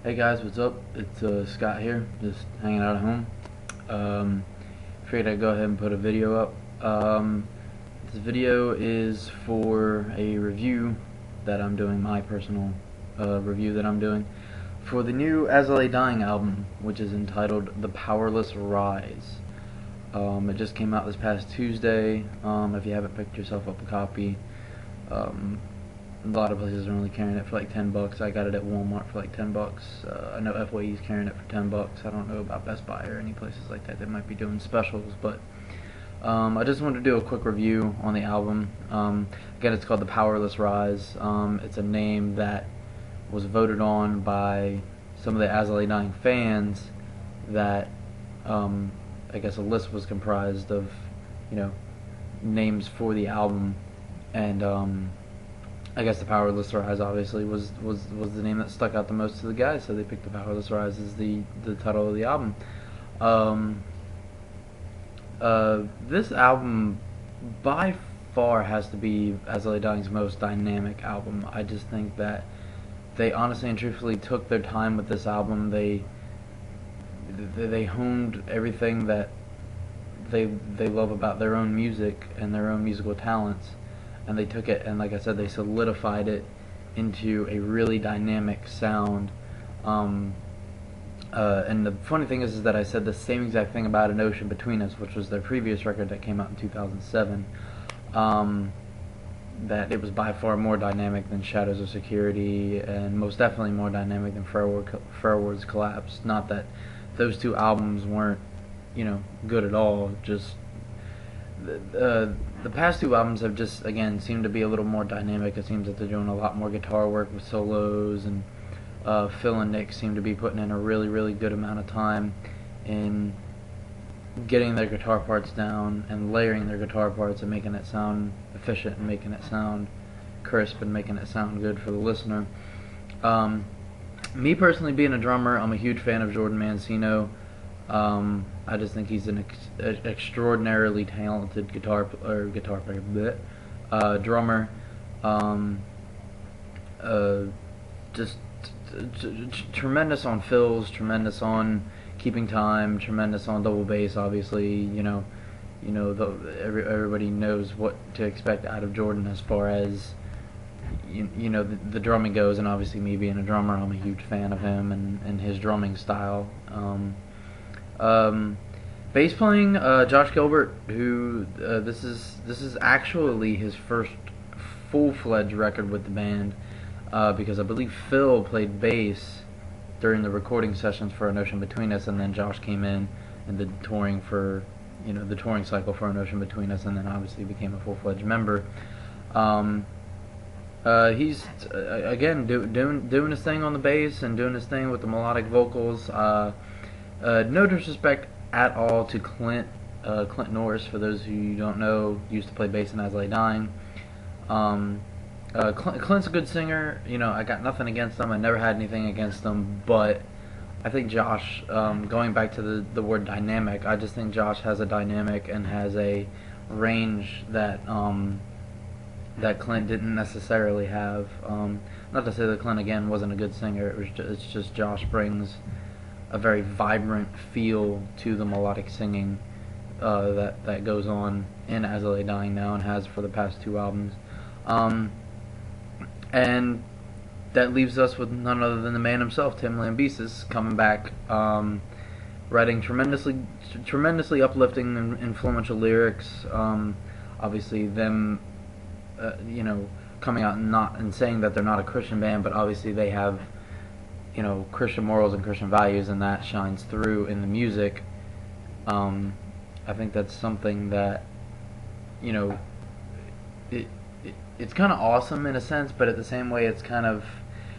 Hey guys, what's up? It's Scott here, just hanging out at home. Figured I'd go ahead and put a video up. This video is for a review that I'm doing, my personal review that I'm doing for the new AILD album, which is entitled The Powerless Rise. It just came out this past Tuesday. If you haven't picked yourself up a copy, a lot of places are only carrying it for like $10. I got it at Walmart for like $10. I know FYE's carrying it for $10. I don't know about Best Buy or any places like that. They might be doing specials, but I just wanted to do a quick review on the album. Again, it's called The Powerless Rise. It's a name that was voted on by some of the AILD fans. That I guess a list was comprised of, names for the album, and I guess The Powerless Rise obviously was the name that stuck out the most to the guys, so they picked The Powerless Rise as the title of the album. This album by far has to be AILD's most dynamic album. I just think that they honestly and truthfully took their time with this album. They honed everything that they love about their own music and their own musical talents, and they took it and, like I said, they solidified it into a really dynamic sound. And the funny thing is that I said the same exact thing about An Ocean Between Us, which was their previous record that came out in 2007. That it was by far more dynamic than Shadows of Security, and most definitely more dynamic than Fareward's Collapse. Not that those two albums weren't, good at all. Just the past two albums have just, again, seemed to be a little more dynamic. It seems that they're doing a lot more guitar work with solos, and Phil and Nick seem to be putting in a really, really good amount of time in getting their guitar parts down and layering their guitar parts and making it sound efficient and making it sound crisp and making it sound good for the listener. Me personally, being a drummer, I'm a huge fan of Jordan Mancino. I just think he's an extraordinarily talented drummer. Just tremendous on fills, tremendous on keeping time, tremendous on double bass. Obviously, everybody knows what to expect out of Jordan as far as the drumming goes, and obviously me being a drummer, I'm a huge fan of him and his drumming style. Bass playing, Josh Gilbert, who this is actually his first full-fledged record with the band, because I believe Phil played bass during the recording sessions for An Ocean Between Us, and then Josh came in and did touring for, the touring cycle for An Ocean Between Us, and then obviously became a full-fledged member. He's again doing his thing on the bass and doing his thing with the melodic vocals. No disrespect at all to Clint Norris. For those who don't know, used to play bass in AILD. Clint's a good singer. I got nothing against him. I never had anything against him. But I think Josh, going back to the word dynamic, I just think Josh has a dynamic and has a range that that Clint didn't necessarily have. Not to say that Clint, again, wasn't a good singer. It's just Josh brings a very vibrant feel to the melodic singing that goes on in AILD now and has for the past two albums. And that leaves us with none other than the man himself, Tim Lambesis, coming back, writing tremendously uplifting and influential lyrics. Obviously, them, coming out and saying that they're not a Christian band, but obviously they have, Christian morals and Christian values, and that shines through in the music. I think that's something that, it's kind of awesome in a sense, but at the same way, it's kind of,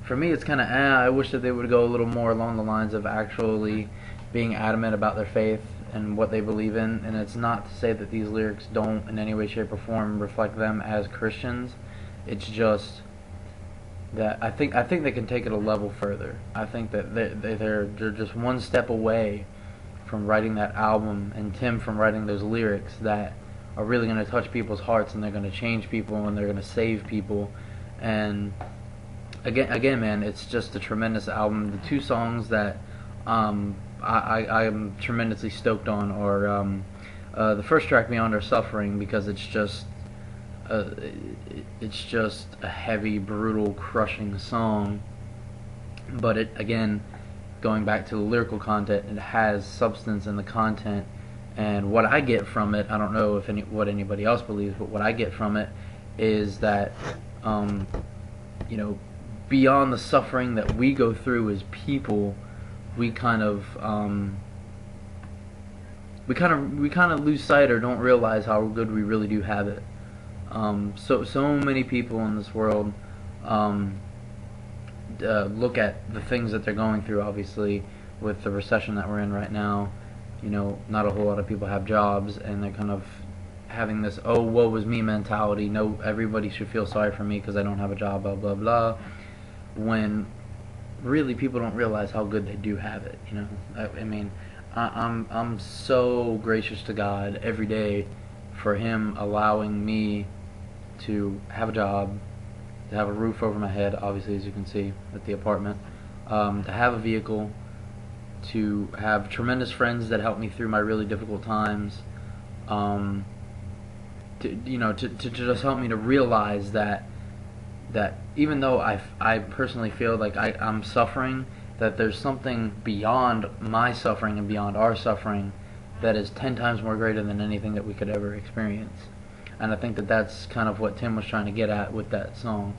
for me, it's kind of, I wish that they would go a little more along the lines of actually being adamant about their faith and what they believe in. And it's not to say that these lyrics don't in any way, shape, or form reflect them as Christians. It's just that I think they can take it a level further. I think that they're just one step away from writing that album, and Tim from writing those lyrics that are really going to touch people's hearts, and they're going to change people, and they're going to save people. And again, man, it's just a tremendous album. The two songs that I am tremendously stoked on are the first track, Beyond Our Suffering, because uh, it's just a heavy, brutal, crushing song. But it, again, going back to the lyrical content, it has substance in the content. And what I get from it, I don't know if what anybody else believes, but what I get from it is that, you know, beyond the suffering that we go through as people, we kind of lose sight or don't realize how good we really do have it. So many people in this world look at the things that they're going through. Obviously, with the recession that we're in right now, you know, not a whole lot of people have jobs, and they're kind of having this "oh, woe is me" mentality. No, everybody should feel sorry for me because I don't have a job, blah blah blah. When really people don't realize how good they do have it. You know, I mean, I'm so gracious to God every day for Him allowing me to have a job, to have a roof over my head, obviously, as you can see at the apartment, to have a vehicle, to have tremendous friends that help me through my really difficult times, to just help me to realize that even though I personally feel like I'm suffering, that there's something beyond my suffering and beyond our suffering that is 10 times more greater than anything that we could ever experience. And I think that that's kind of what Tim was trying to get at with that song.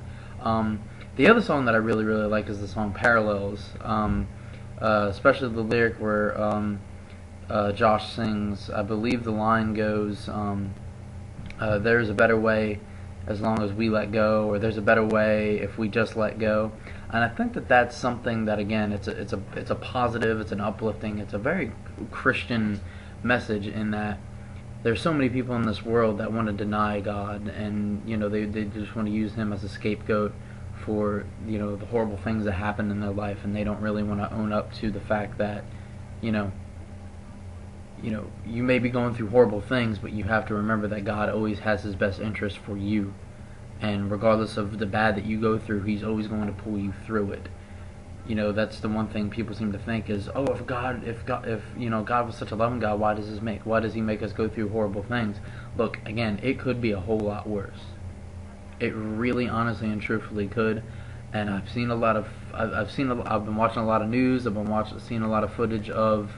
The other song that I really like is the song Parallels, especially the lyric where Josh sings, I believe the line goes, there's a better way as long as we let go, or there's a better way if we just let go. And I think that that's something that, again, it's a positive, it's an uplifting, it's a very Christian message, in that there's so many people in this world that want to deny God, and you know, they just want to use Him as a scapegoat for, you know, the horrible things that happen in their life, and they don't really want to own up to the fact that, you know, you may be going through horrible things, but you have to remember that God always has His best interest for you, and regardless of the bad that you go through, He's always going to pull you through it. You know, that's the one thing people seem to think is, oh, if you know, God was such a loving God, why does He make us go through horrible things? Look, again, it could be a whole lot worse. It really, honestly, and truthfully could. And I've seen a lot of, I've been watching a lot of news. I've been seeing a lot of footage of,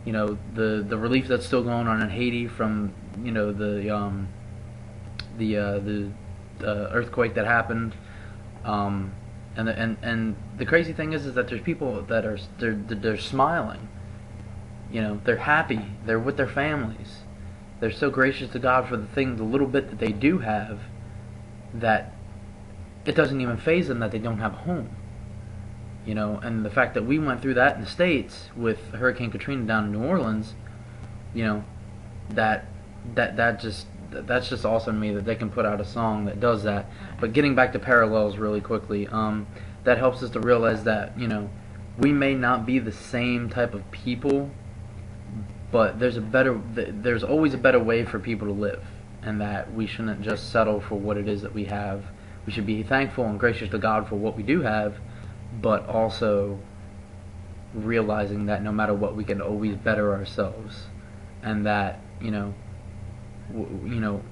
you know, the relief that's still going on in Haiti from, you know, the earthquake that happened. And the crazy thing is that there's people that are they're smiling. You know, they're happy. They're with their families. They're so gracious to God for the little bit that they do have, that it doesn't even faze them that they don't have a home. You know, and the fact that we went through that in the States with Hurricane Katrina down in New Orleans, you know, that's just awesome to me that they can put out a song that does that. But getting back to Parallels really quickly, that helps us to realize that, you know, we may not be the same type of people, but there's always a better way for people to live, and that we shouldn't just settle for what it is that we have. We should be thankful and gracious to God for what we do have, but also realizing that no matter what, we can always better ourselves, and that, you know,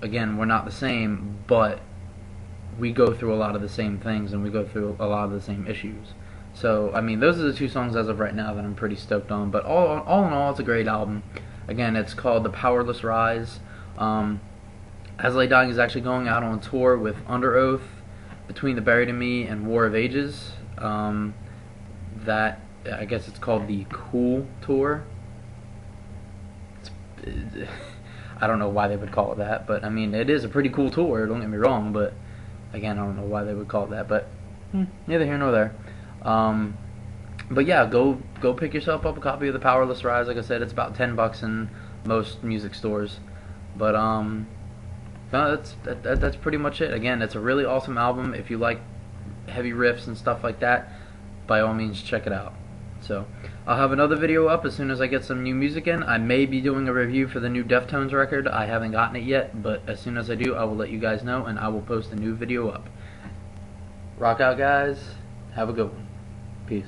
again, we're not the same, but we go through a lot of the same things, and we go through a lot of the same issues. So, I mean, those are the two songs as of right now that I'm pretty stoked on. But all in all, it's a great album. Again, it's called The Powerless Rise. As Lay Dying is actually going out on tour with Under Oath, Between the Buried and Me, and War of Ages. That, I guess it's called the Cool Tour. I don't know why they would call it that, but I mean, it is a pretty cool tour, don't get me wrong, but again, I don't know why they would call it that, but neither here nor there. But yeah, go pick yourself up a copy of The Powerless Rise. Like I said, it's about $10 in most music stores. But no, that's pretty much it. Again, it's a really awesome album. If you like heavy riffs and stuff like that, by all means, check it out. So, I'll have another video up as soon as I get some new music in. I may be doing a review for the new Deftones record. I haven't gotten it yet, but as soon as I do, I will let you guys know, and I will post a new video up. Rock out, guys. Have a good one. Peace.